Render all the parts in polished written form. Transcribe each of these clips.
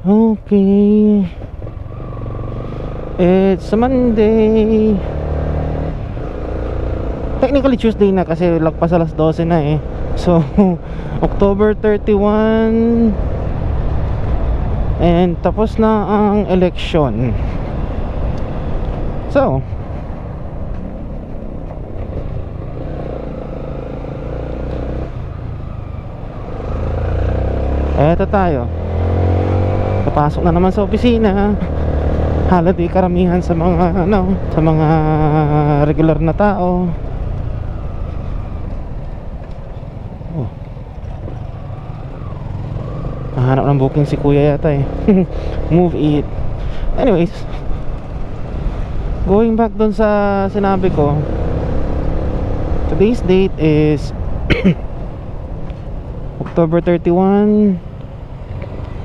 Okay, it's a Monday. Technically Tuesday na kasi lagpas alas 12 na eh. So October 31, and tapos na ang election. So eto tayo, papasok na naman sa opisina. Holiday karamihan sa mga sa mga regular na tao. Oh, nahanap ng booking si kuya yata eh. Move it. Anyways, going back dun sa sinabi ko, today's date is October 31,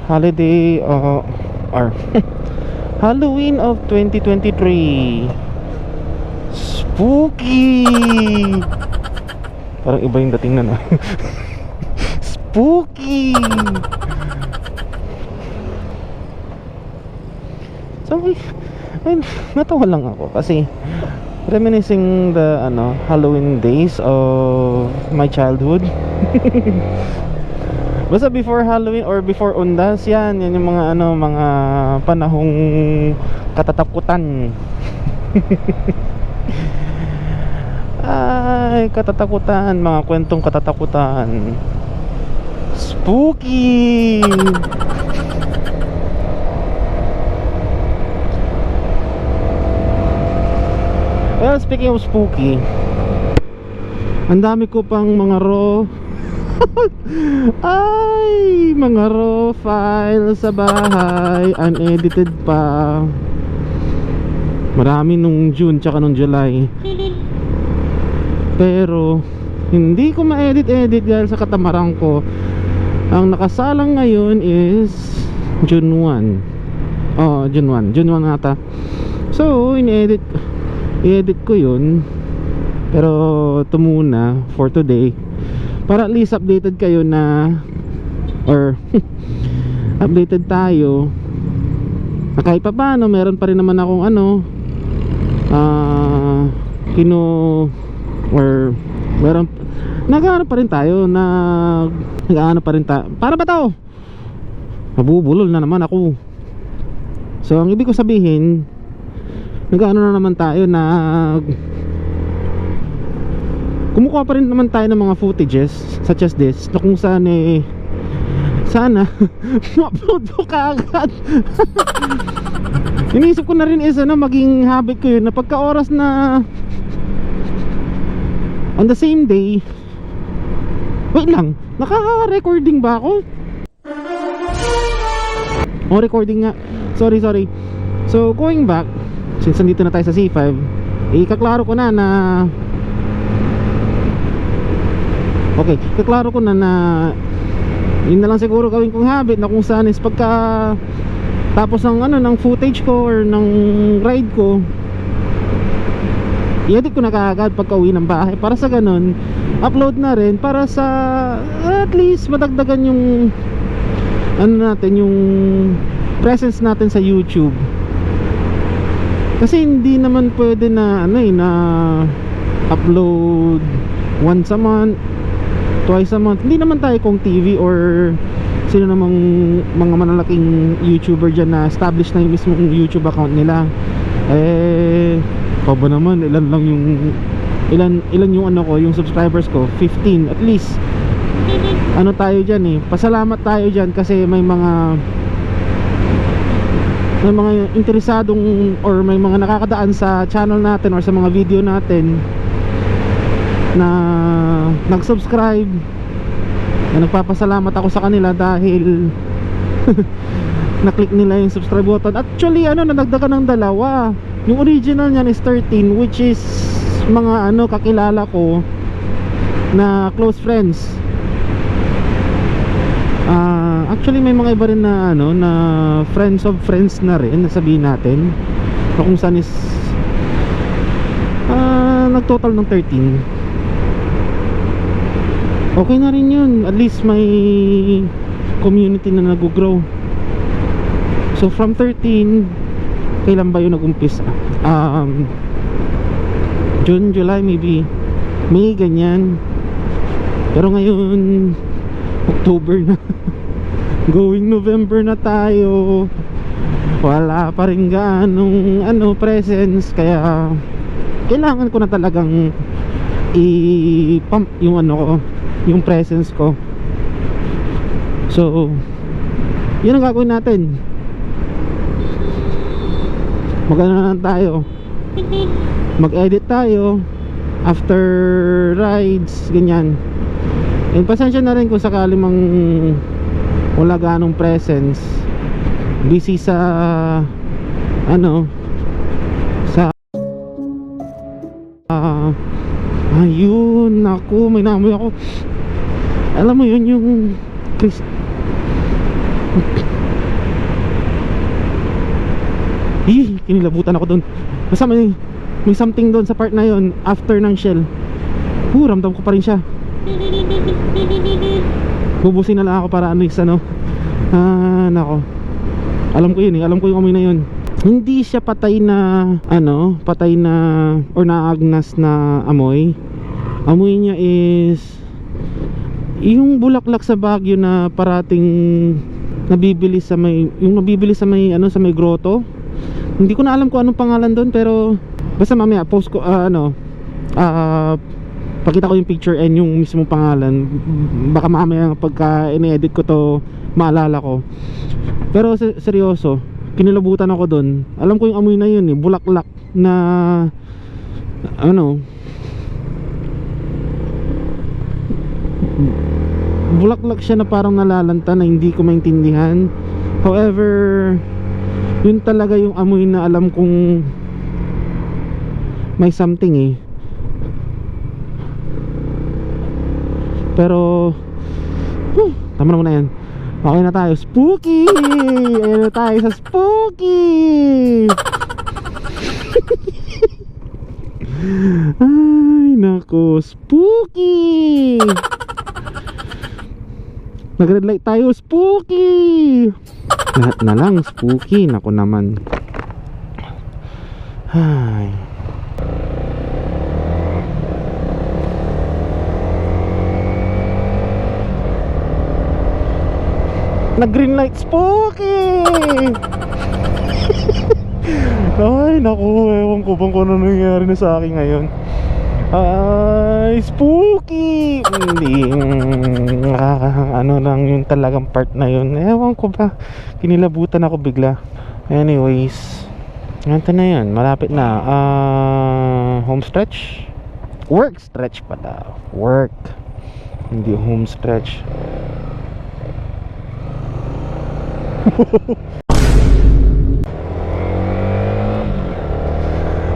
holiday or Halloween of 2023. Spooky! Parang iba yung dating na Spooky! So ay, natawa lang ako kasi reminiscing the Halloween days of my childhood. Basta before Halloween or before Undas, yan yung mga mga panahong katatakutan. Ay, katatakutan, mga kwentong katatakutan. Spooky. Well, speaking of spooky, ang dami ko pang mga raw ay, mga raw file sa bahay, unedited pa. Marami nung June tsaka nung July, pero hindi ko ma-edit dahil sa katamaran ko. Ang nakasalang ngayon is June 1. Oh, June 1 ata. So, i-edit ko yun. Pero ito muna for today, para at least updated kayo na, or updated tayo na kahit pa paano meron pa rin naman akong or meron, nag-ano pa rin tayo, nag-ano pa rin tayo. Para ba tao? Nabubulol na naman ako. So ang ibig ko sabihin, nag-ano na naman tayo, kumukuha pa rin naman tayo ng mga footages such as this, na kung saan sana ma-upload ko kaagad. Iniisip ko na rin is maging habit ko yun na pagka oras na on the same day. Wait lang, naka-recording ba ako? Oh, recording nga. Sorry. So going back, since nandito na tayo sa C5, ikaklaro ko na okay, kaklaro ko na yun na lang siguro gawin kong habit, na kung saan is pagka tapos ng ng footage ko or ng ride ko, i-edit ko na kaagad pagka uwi ng bahay, para sa ganun upload na rin, para sa at least madagdagan yung natin, yung presence natin sa YouTube. Kasi hindi naman pwede na na upload once a month, twice a month. Hindi naman tayo kung TV or sino namang mga malalaking YouTuber dyan na established na yung mismong YouTube account nila. Pa ba naman, ilan lang yung ilan yung yung subscribers ko, 15 at least. Tayo dyan pasalamat tayo dyan kasi may mga interesadong or may mga nakakadaan sa channel natin or sa mga video natin na nag-subscribe, na nagpapasalamat ako sa kanila dahil na-click nila yung subscribe button. Actually nadagdagan ng 2. Yung original niyan is 13, which is mga kakilala ko na close friends. Actually may mga iba rin na na friends of friends na rin, nasabihin natin, na kung saan is nag-total ng 13. Okay na rin yun, at least may community na nag-grow. So from 13, kailan ba yun nag-umpisa? June, July, maybe May, ganyan. Pero ngayon October na. Going November na tayo. Wala pa rin gaanong presents. Kaya kailangan ko na talagang i-pump yung ko, yung presence ko. So yun ang gagawin natin. Mag-ano na tayo, mag-edit tayo after rides, ganyan. And pasensya na rin kung sakali mang wala ganong presence. Busy sa sa ayun, naku, may namoy ako. Alam mo yun, yung Chris. Kinilabutan ako doon. Basta may something doon sa part na yun after ng Shell. Ramdam ko pa rin siya. Bubusin na lang ako para nako. Alam ko yun, alam ko yung amoy na yun. Hindi siya patay na or naagnas na amoy. Amoy niya is yung bulaklak sa Baguio na parating nabibili sa may sa may grotto. Hindi ko na alam kung anong pangalan doon, pero basta mamaya post ko pakita ko yung picture and yung mismong pangalan. Baka mamaya pagka in-edit ko to maalala ko. Pero seryoso, kinilabutan ako doon. Alam ko yung amoy na yun bulaklak na bulaklak siya na parang nalalanta na hindi ko maintindihan. However, yun talaga yung amoy na alam kong may something pero tama na muna yan. Okay na tayo, spooky. Ayun na tayo sa spooky. Ay nako, spooky. Nag-red light tayo, spooky. Lahat na lang spooky, nako naman. Ay. Nag-green light, spooky. Ay naku, ewan ko bang kung ano nangyari na sa akin ngayon. Ay, spooky. Hindi lang yung talagang part na yun. Ewan ko ba, kinilabutan ako bigla. Anyways, ganito na yan, malapit na. Home stretch, work stretch pala. Work, hindi home stretch.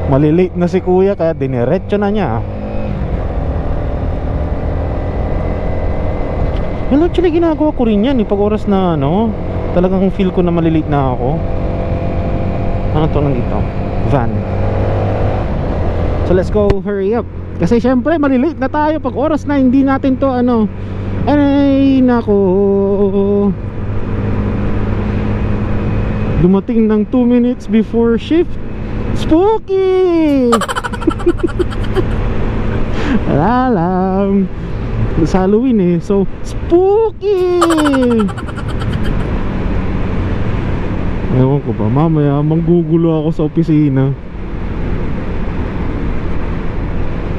Malilate na si kuya kaya diniretso na niya. Well, actually ginagawa ko rin yan pag oras na talagang feel ko na malilate na ako. Ano to nandito? Van. So let's go, hurry up. Kasi syempre malilate na tayo pag oras na hindi natin to ay nako. Dumating ng 2 minutes before shift. Spooky. Wala lang, sa Halloween so spooky. Ewan ko ba, mamaya manggugulo ako sa opisina.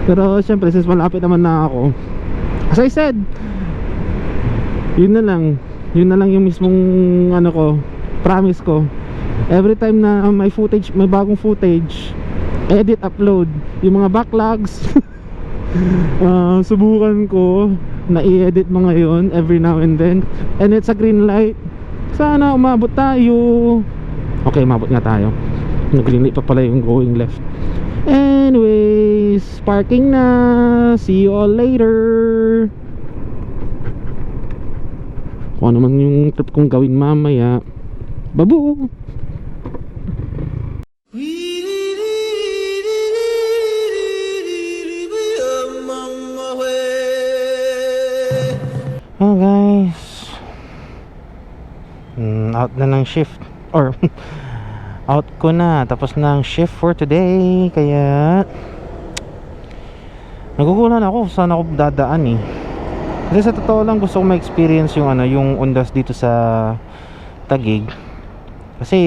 Pero syempre since malapit naman na ako, as I said, yun na lang yung mismong promise ko. Every time na may bagong footage, edit, upload yung mga backlogs. Subukan ko na i-edit mga yun every now and then. And it's a green light, sana umabot tayo. Okay, umabot nga tayo. Nag-green light pa pala yung going left. Anyways, parking na. See you all later. Kung ano man yung trip kong gawin mamaya, babu. Oh guys, out na ng shift. or out ko na, tapos na ang shift for today, kaya nagugulan ako saan ako dadaan eh. Kasi sa totoo lang gusto ko ma-experience yung yung undas dito sa Taguig. Kasi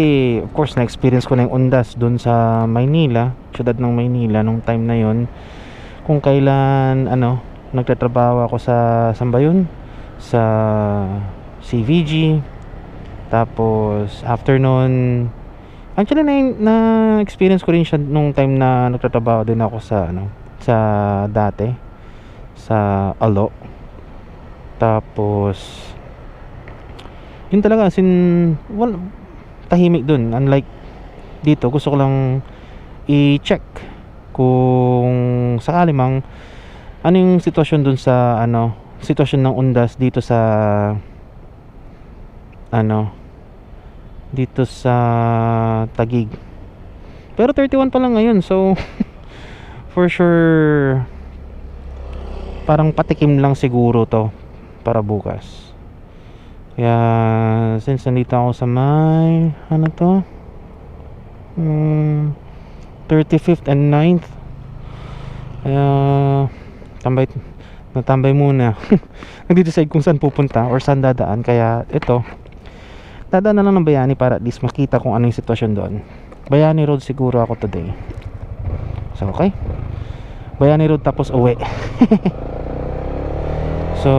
of course na-experience ko na yung undas doon sa Maynila, syudad ng Maynila nung time na yon. Kung kailan nagtatrabaho ako sa saan ba yun? Sa CVG. Tapos after nun, actually na experience ko rin siya nung time na nagtatrabaho din ako sa sa dati sa Alo. Tapos yun talaga, as in tahimik dun. Unlike dito, gusto ko lang i-check kung sakali mang ano yung sitwasyon dun sa sitwasyon ng undas dito sa dito sa Taguig. Pero 31 pa lang ngayon, so for sure parang patikim lang siguro to para bukas. Kaya since nandito ako sa may 35th and 9th, kaya natambay muna. Nagde-decide kung saan pupunta or saan dadaan. Kaya ito, dadaan na lang ng Bayani para at least makita kung ano yung sitwasyon doon. Bayani Road siguro ako today. So okay, Bayani Road tapos uwi. So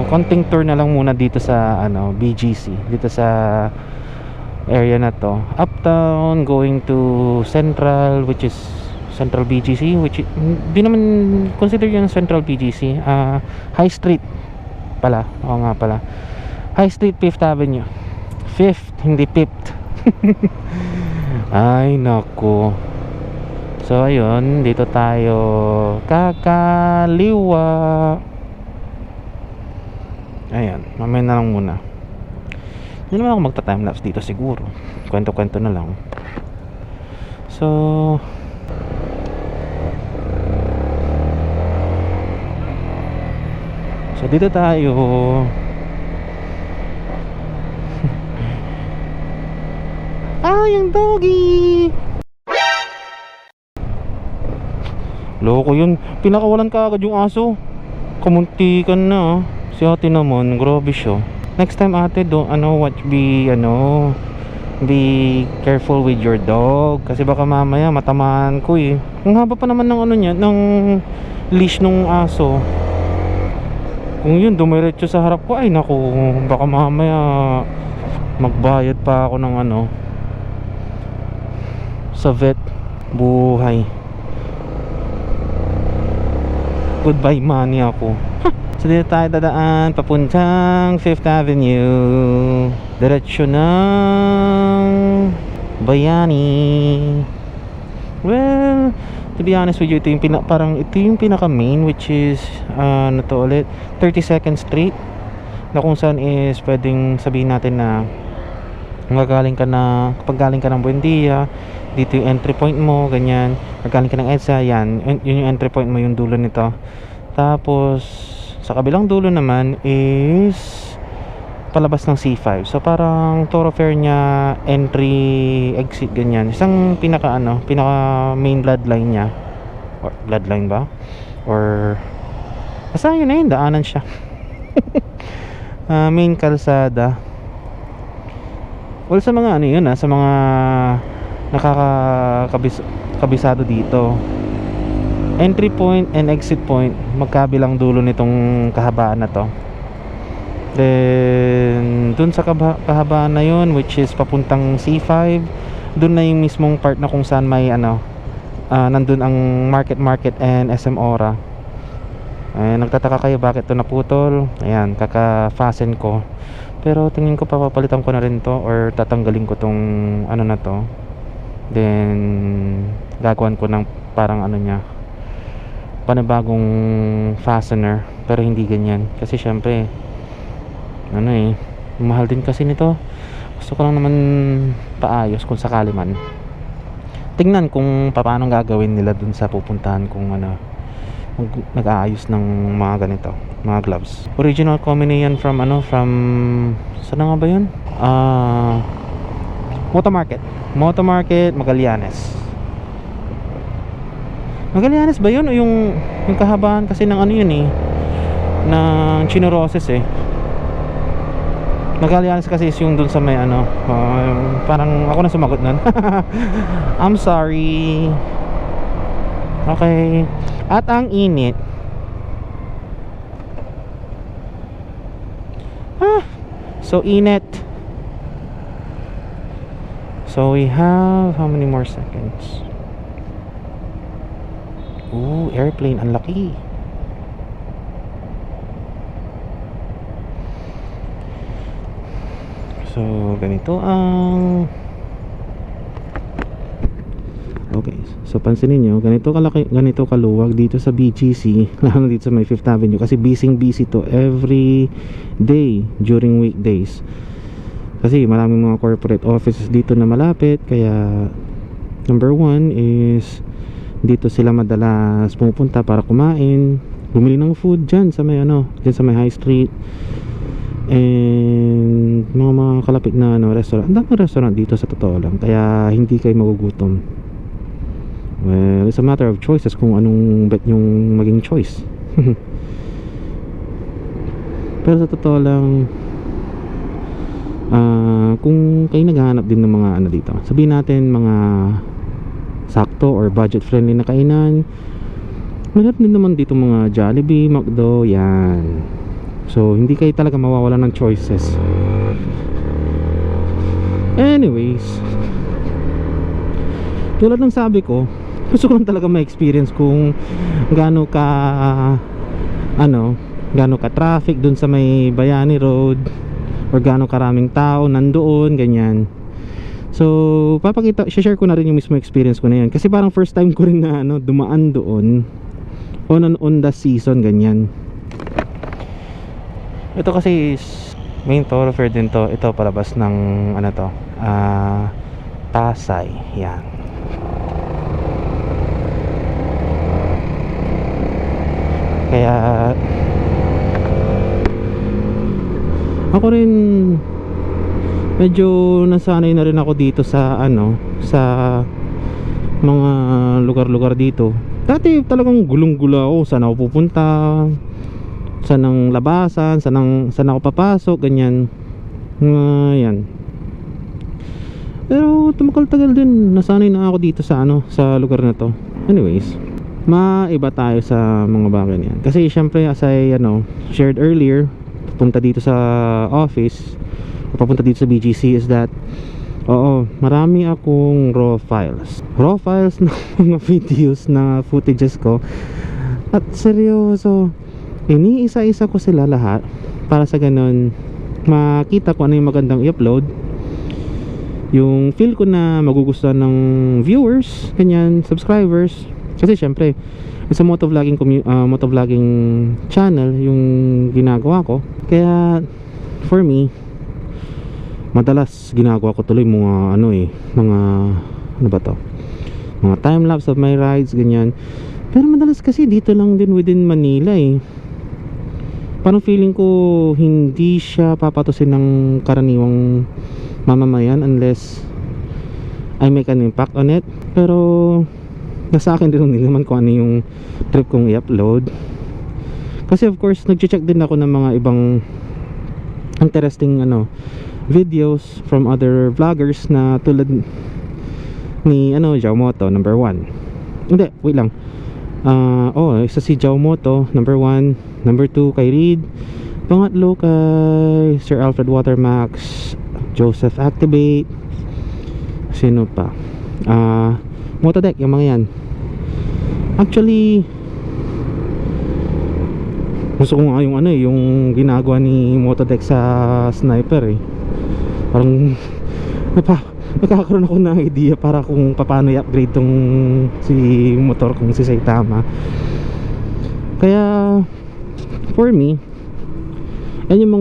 konting tour na lang muna dito sa BGC, dito sa area na to. Uptown going to Central, which is Central BGC, which di naman consider yung Central BGC. High Street pala. Oo nga pala, High Street, 5th Avenue. 5th, hindi 5th. Ay naku. So ayun, dito tayo kakaliwa. Ayan, mamaya na lang muna. Hindi naman ako magta-timelapse dito siguro. Kwento-kwento na lang. So dito tayo. Yung doggy. Loko yun. Pinakawalan ka agad yung aso. Kamuntikan na. Si ate naman, grabe siya. Next time ate, be careful with your dog. Kasi baka mamaya matamaan ko eh. Ang haba pa naman ng ng leash nung aso. Kung yun, dumiretso sa harap ko, ay naku, baka mamaya magbayad pa ako ng sa vet. Buhay. Goodbye money ako. So dito tayo dadaan papuntang 5th Avenue, diretso ng Bayani. Well, to be honest with you, ito yung pinaka main, which is 32nd Street, na kung saan is pwedeng sabihin natin na kapag galing ka ng Buendia, dito yung entry point mo, ganyan. Pag galing ka ng EDSA, yun yung entry point mo, yung dulo nito. Tapos sa kabilang dulo naman is palabas ng C5. So parang thoroughfare niya, entry, exit, ganyan. Isang pinaka main bloodline niya. Or bloodline ba? Or basta yun na yun, daanan siya. Main kalsada. Well, sa mga sa mga nakakabisado dito, entry point and exit point magkabilang dulo nitong kahabaan na to. Then dun sa kahabaan na yun, which is papuntang C5, dun na yung mismong part na kung saan may nandun ang market and SM Ora. Nagtataka kayo bakit to naputol. Ayan, kaka-fasten ko. Pero tingin ko papapalitan ko na rin to, or tatanggalin ko tong na to. Then gagawan ko ng parang panibagong fastener, pero hindi ganyan. Kasi syempre mahal din kasi nito. Gusto ko lang naman paayos kung sakali man. Tingnan kung paano gagawin nila dun sa pupuntahan kung nag-aayos ng mga ganito, mga gloves. Original Komine yan from saan nga ba yun? Moto Market. Moto Market, Magallanes. Magallanes ba yun? O yung kahabaan kasi ng ano yun eh, ng Chino Roses eh. Magallanes kasi is yung dun sa may ano, parang ako na sumagot nun. I'm sorry. Okay. At ang init. So init. So we have how many more seconds? Ooh, airplane, ang laki. So ganito ang okay, so pansinin nyo, ganito kalaki, ganito kaluwag dito sa BGC, lalo dito sa may 5th Avenue kasi busy to every day during weekdays kasi maraming mga corporate offices dito na malapit. Kaya number 1 is dito sila madalas pumupunta para kumain, bumili ng food dyan sa may ano, dyan sa may high street and mga kalapit na ano, restaurant. Ang daming restaurant dito sa totoo lang, kaya hindi kayo magugutom. Well, it's a matter of choices kung anong bet nyong maging choice. Pero sa totoo lang, kung kayo naghahanap din ng mga ano dito, sabihin natin mga sakto or budget friendly na kainan, meron din naman dito mga Jollibee, McDo, yan. So hindi kayo talaga mawawala ng choices. Anyways, tulad ng sabi ko, gusto ko lang talaga ma-experience kung gaano ka traffic dun sa may Bayani Road or gaano karaming tao nandoon, ganyan. So share ko na rin yung mismo experience ko na yan kasi parang first time ko rin na dumaan doon on the season, ganyan. Ito kasi is main thoroughfare din to. Ito palabas ng Pasay, yan. Kaya ako rin medyo nasanay na rin ako dito sa sa mga lugar-lugar dito. Dati talagang gulong-gulo ako, saan ako pupunta, saan ang labasan, saan ako papasok, ganyan. Yan. Pero tumagal-tagal din, nasanay na ako dito sa sa lugar na to. Anyways, maiba tayo sa mga bagay niyan. Kasi syempre as I shared earlier, papunta dito sa office, papunta dito sa BGC is that marami akong raw files ng mga videos na footages ko. At seryoso, iniisa-isa ko sila lahat para sa ganun makita ko ano yung magandang i-upload, yung feel ko na magugustuhan ng viewers, ganyan, subscribers. Kasi syempre it's a motovlogging channel yung ginagawa ko. Kaya for me, madalas ginagawa ko tuloy mga mga time-lapse of my rides, ganyan. Pero madalas kasi dito lang din within Manila eh. Parang feeling ko hindi siya papatusin ng karaniwang mamamayan unless I make an impact on it. Pero nasa akin din naman kung ano yung trip kong i-upload. Kasi of course nag-check din ako ng mga ibang interesting videos from other vloggers na tulad ni Jawmoto, number 1. Hindi, wait lang. Isa si Jawmoto, number 1. Number 2 kay Reed. Pangatlo kay Sir Alfred Watermax, Joseph Activate. Sino pa? Motodeck, yung mga yan. Actually, gusto ko nga yung ginagawa ni Motodeck sa Sniper eh. Parang nagkakaroon ako ng idea para kung paano i-upgrade tong si motor kung si Saitama. Kaya for me, yan yung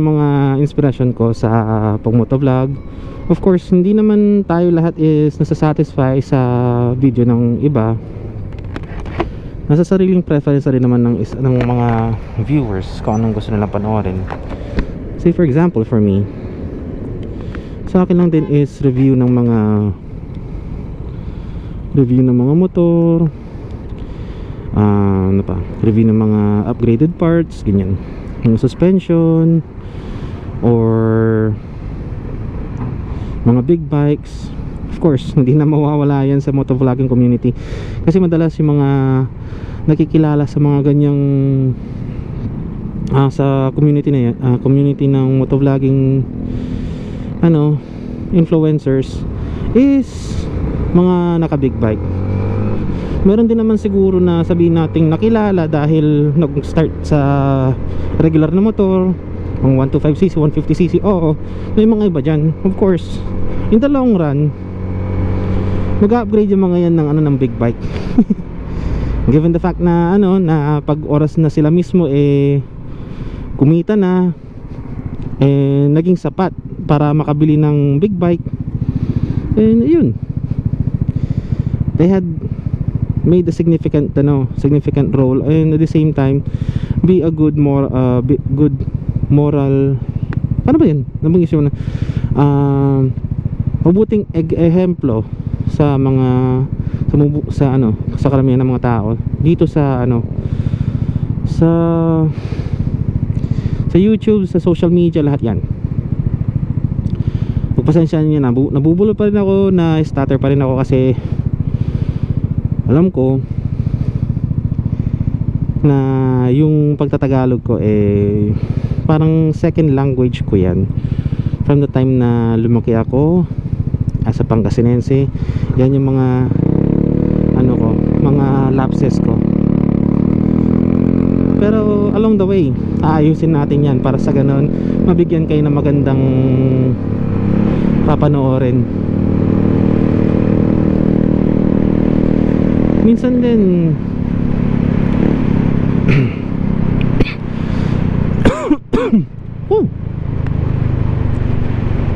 mga inspiration ko sa pag-motovlog. Of course, hindi naman tayo lahat is nasasatisfy sa video ng iba. Nasa sariling preference rin naman ng mga viewers kung anong gusto nilang panoorin. Say for example, for me, Sa akin lang din is review ng mga motor, ano pa, review ng mga upgraded parts, ganyan, yung suspension or mga big bikes. Of course, hindi na mawawala yan sa motovlogging community kasi madalas yung mga nakikilala sa mga ganyang sa community na yan, community ng motovlogging influencers is mga naka big bike. Meron din naman siguro na sabihin nating nakilala dahil nag-start sa regular na motor, mga 125cc, 150cc. Oo, may mga iba dyan. Of course, in the long run, mag-upgrade yung mga yan ng big bike. Given the fact na na pag oras na sila mismo kumita na, naging sapat para makabili ng big bike, and yun, they had made a significant role, and at the same time be a good moral ano ba yun, mabuting ehemplo sa mga sa karamihan ng mga tao dito sa sa YouTube, sa social media, lahat yan. Pagpasensyahan niyo na, nabubulo pa rin ako, na stutter pa rin ako kasi alam ko na yung pagtatagalog ko parang second language ko yan from the time na lumaki ako as a Pangasinense. Yan yung mga mga lapses ko, pero along the way aayusin natin yan para sa ganon mabigyan kayo ng magandang papanoorin. Minsan din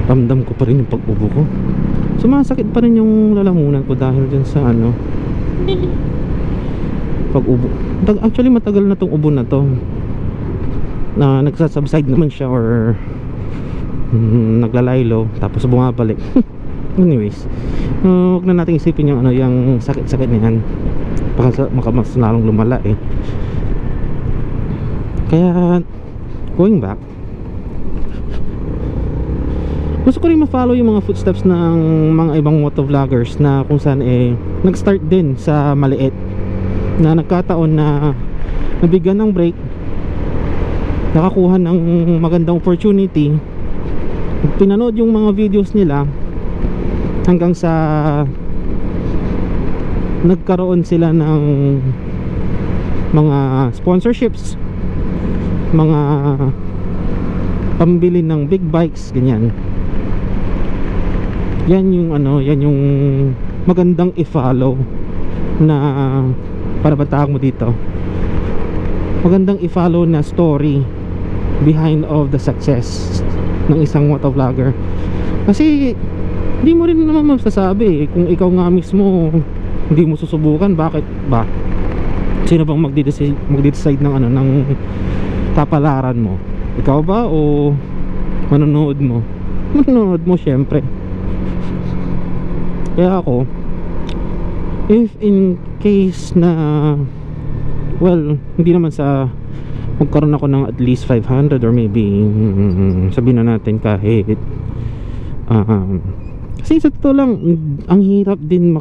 ramdam ko pa rin yung pag-ubo ko. Sumasakit pa rin yung lalamunan ko dahil dyan sa pag-ubo. Actually matagal na tong ubo na to, na nagsasubside naman siya or naglalaylo tapos bumabalik. Anyways, huwag na natin isipin yung yung sakit-sakit na yan, baka mas lalong lumala Kaya going back, gusto ko rin ma-follow yung mga footsteps ng mga ibang motovloggers na kung saan nag-start din sa maliit, na nagkataon na nabigyan ng break, nakakuha ng magandang opportunity, pinanood yung mga videos nila hanggang sa nagkaroon sila ng mga sponsorships, mga pambili ng big bikes, ganyan. Yan yung yan yung magandang i-follow na, para ba tawag mo dito, magandang i-follow na story behind of the success ng isang motovlogger. Kasi hindi mo rin naman masasabi kung ikaw nga mismo hindi mo susubukan, bakit ba? Sino bang magde-decide ng ng kapalaran mo? Ikaw ba o manonood mo? Manonood mo syempre. Kaya ako, if in case na, well, hindi naman sa magkaroon ako ng at least 500 or maybe sabihin na natin kahit kasi sa totoo lang ang hirap din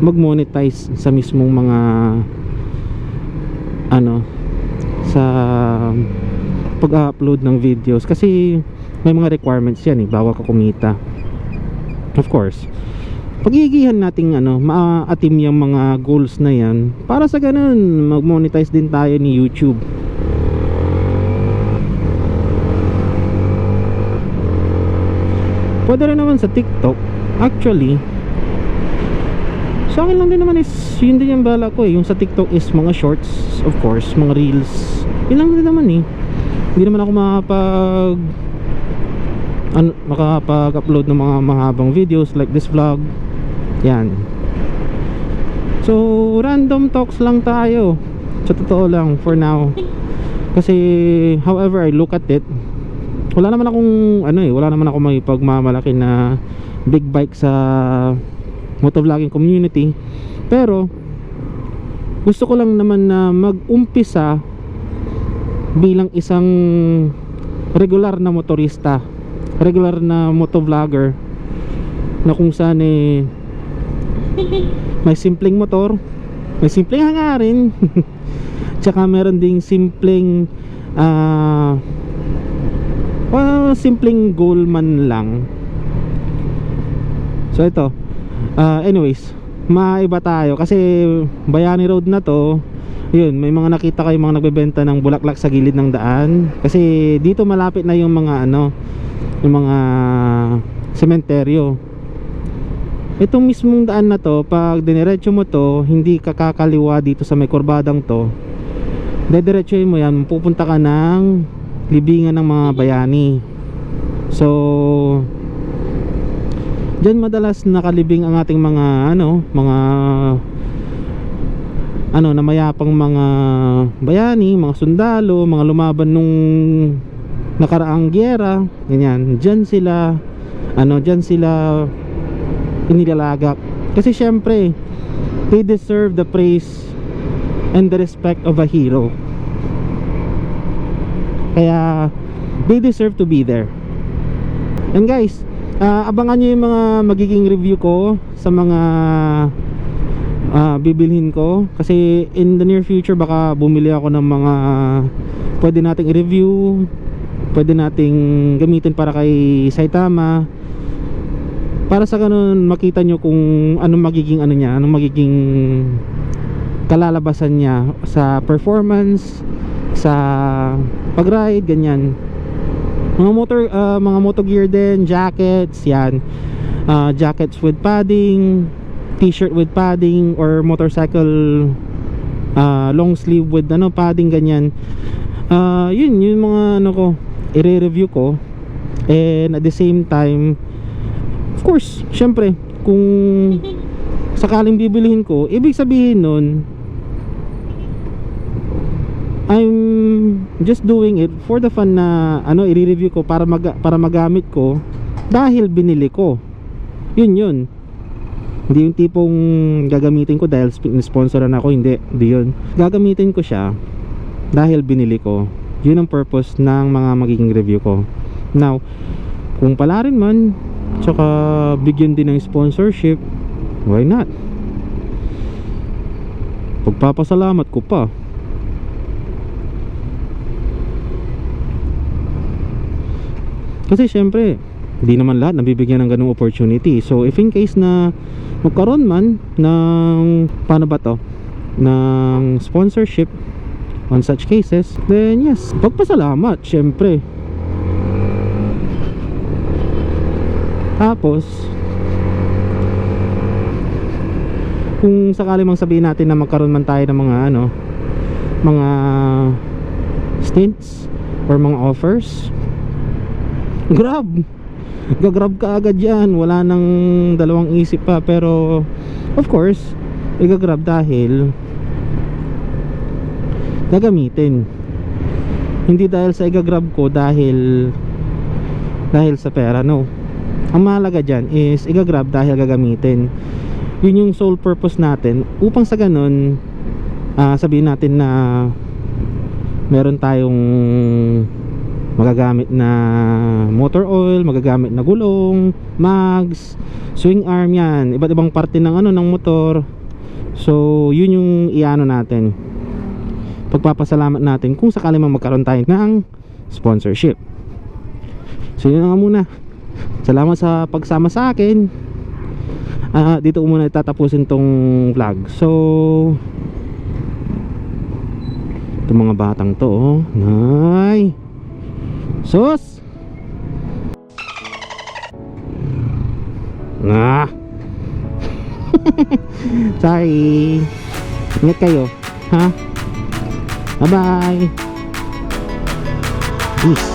mag-monetize sa mismong mga sa pag-upload ng videos, kasi may mga requirements yan bago ka kumita. Of course, pagigihan nating ma-atim yung mga goals na yan para sa ganun mag-monetize din tayo ni YouTube. Pwede rin naman sa TikTok. Actually, sa akin lang din naman is yun din yung bala ko yung sa TikTok is mga shorts, of course, mga reels. Yun lang din naman hindi naman ako makapag-upload ng mga mahabang videos like this vlog. Yan. So random talks lang tayo, sa totoo lang, for now. Kasi however I look at it, wala naman akong wala naman ako may pagmamalaki na big bike sa motovlogging community. Pero gusto ko lang naman na mag-umpisa bilang isang regular na motorista, regular na motovlogger, na kung saan may simpleng motor, may simpleng hangarin tsaka meron ding simpleng simpleng goal man lang. So ito, anyways, maiba tayo kasi Bayani Road na to. Yun, may mga nakita kayo mga nagbebenta ng bulaklak sa gilid ng daan. Kasi dito malapit na yung mga yung mga sementeryo. Itong mismong daan na to, pag diniretso mo to, hindi ka kakaliwa dito sa may kurbadang to. Dediretsohin mo yan, pupunta ka ng libingan ng mga bayani. So diyan madalas nakalibing ang ating mga na mayapang mga bayani, mga sundalo, mga lumaban nung nakaraang giyera, ganyan. Diyan sila inilalagak. Kasi syempre, they deserve the praise and the respect of a hero. Kaya they deserve to be there. And guys, abangan nyo yung mga magiging review ko sa mga bibilhin ko. Kasi in the near future baka bumili ako ng mga pwede nating i-review, pwede nating gamitin para kay Saitama, para sa ganun makita nyo kung anong magiging anong magiging kalalabasan niya sa performance, sa pag-ride, ganyan. Mga moto gear din, jackets, yan. Jackets with padding, t-shirt with padding, or motorcycle long sleeve with padding, ganyan. Yun yung mga i-review ko. And at the same time, of course, syempre, kung sakaling bibilihin ko, ibig sabihin nun, I'm just doing it for the fun na i-review ko para magamit ko dahil binili ko. Yun. Hindi yung tipong gagamitin ko dahil sponsoran ako, hindi yun. Gagamitin ko siya dahil binili ko. Yun ang purpose ng mga magiging review ko. Now, kung pala rin man, tsaka bigyan din ng sponsorship, why not? Pagpapasalamat ko pa. Kasi syempre, hindi naman lahat nabibigyan ng ganung opportunity. So if in case na magkaroon man ng ng sponsorship on such cases, then yes, pagpasalamat syempre. Tapos kung sakali mang sabihin natin na magkaroon man tayo ng mga stints or mga offers, gagrab ka agad yan, wala nang dalawang isip pa. Pero of course, igagrab dahil gagamitin, hindi dahil sa igagrab ko dahil sa pera, no. Ang mahalaga dyan is igagrab dahil gagamitin. Yun yung sole purpose natin, upang sa ganun sabihin natin na meron tayong magagamit na motor oil, magagamit na gulong, mags, swing arm, yan, iba't ibang parte ng ng motor. So yun yung natin, pagpapasalamat natin kung sakali mang magkaroon tayo ng sponsorship. So yun na nga muna. Salamat sa pagsama sa akin. Dito ko muna itatapusin tong vlog. So itong mga batang to, nay sus! Sorry. Ingat kayo, ha? Bye bye. Peace.